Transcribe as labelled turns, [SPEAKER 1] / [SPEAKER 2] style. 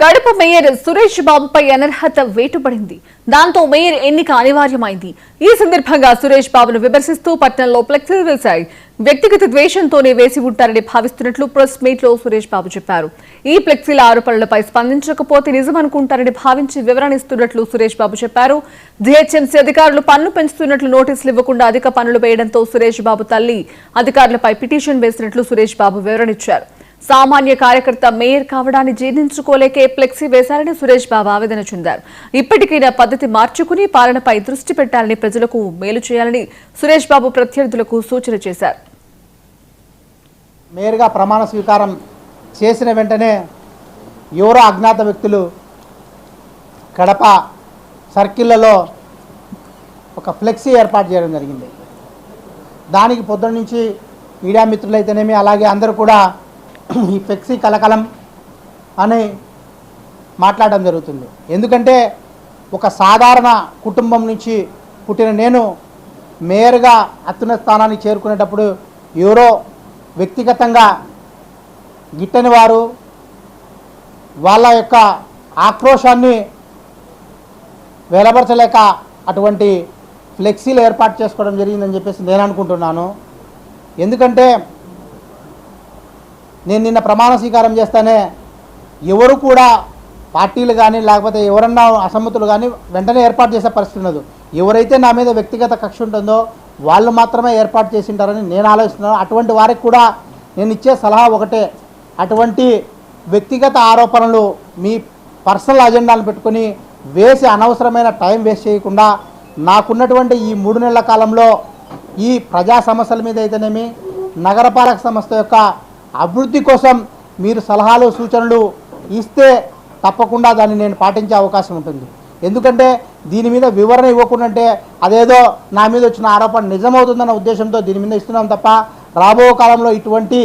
[SPEAKER 1] Kadapa mayor Suresh బాబుపై అనర్హత వేటుపడింది. దాంతో mayor ఎన్నిక అనివార్యమైంది. ఈ సందర్భంగా సురేష్ బాబును విమర్శిస్తూ పట్టణంలో ఫ్లెక్సీలు వేశాయి. వ్యక్తిగత ద్వేషంతోనే వేసి ఉంటారని భావిస్తున్నట్లు ప్రెస్ మీట్ లో సురేష్ బాబు చెప్పారు. ఈ ఫ్లెక్సీల ఆరోపణలపై స్పందించకపోతే నిజమనుకుంటారని భావించి వివరణిస్తున్నట్లు సురేష్ బాబు చెప్పారు. జీహెచ్ఎంసీ అధికారులు పన్ను పెంచుతున్నట్లు నోటీసులు ఇవ్వకుండా అధిక పన్నులు వేయడంతో సురేష్ బాబు తల్లి అధికారులపై పిటిషన్ వేసినట్లు సురేష్ బాబు వివరణిచ్చారు. సామాన్య కార్యకర్త మేయర్ కావడాన్ని జీర్ణించుకోలేకే ఫ్లెక్సీ వేశారని సురేష్ బాబు ఆవేదన చెందారు. ఇప్పటికైనా పద్ధతి మార్చుకుని పాలనపై దృష్టి పెట్టాలని, ప్రజలకు మేలు చేయాలని సురేష్ బాబు ప్రత్యర్థులకు సూచన చేశారు.
[SPEAKER 2] మేయర్గా ప్రమాణ స్వీకారం చేసిన వెంటనే ఎవరో అజ్ఞాత వ్యక్తులు కడప సర్కిళ్లలో ఒక ఫ్లెక్సీ ఏర్పాటు చేయడం జరిగింది. దానికి పొద్దున్న నుంచి మీడియా మిత్రులైతేనేమి అలాగే అందరూ కూడా ఈ ఫ్లెక్సీ కలకలం అని మాట్లాడడం జరుగుతుంది. ఎందుకంటే ఒక సాధారణ కుటుంబం నుంచి పుట్టిన నేను మేయర్గా అత్యున్నత స్థానానికి చేరుకునేటప్పుడు ఎవరో వ్యక్తిగతంగా గిట్టని వారు వాళ్ళ యొక్క ఆక్రోశాన్ని వెలబరచలేక అటువంటి ఫ్లెక్సీలు ఏర్పాటు చేసుకోవడం జరిగిందని చెప్పేసి నేను అనుకుంటున్నాను. ఎందుకంటే నేను నిన్న ప్రమాణ స్వీకారం చేస్తానే ఎవరు కూడా పార్టీలు కానీ లేకపోతే ఎవరన్నా అసమ్మతులు కానీ వెంటనే ఏర్పాటు చేసే పరిస్థితి ఉండదు. ఎవరైతే నా మీద వ్యక్తిగత కక్ష ఉంటుందో వాళ్ళు మాత్రమే ఏర్పాటు చేసి ఉంటారని నేను ఆలోచిస్తున్నాను. అటువంటి వారికి కూడా నేను ఇచ్చే సలహా ఒకటే, అటువంటి వ్యక్తిగత ఆరోపణలు మీ పర్సనల్ అజెండాను పెట్టుకొని వేసి అనవసరమైన టైం వేస్ట్ చేయకుండా నాకున్నటువంటి ఈ 3 నెలల కాలంలో ఈ ప్రజా సమస్యల మీద అయితేనేమి నగరపాలక సంస్థ యొక్క అభివృద్ధి కోసం మీరు సలహాలు సూచనలు ఇస్తే తప్పకుండా దాన్ని నేను పాటించే అవకాశం ఉంటుంది. ఎందుకంటే దీని మీద వివరణ ఇవ్వకుండా అదేదో నా మీద వచ్చిన ఆరోపణ నిజమవుతుందన్న ఉద్దేశంతో దీని మీద ఇస్తున్నాం తప్ప రాబో కాలంలో ఇటువంటి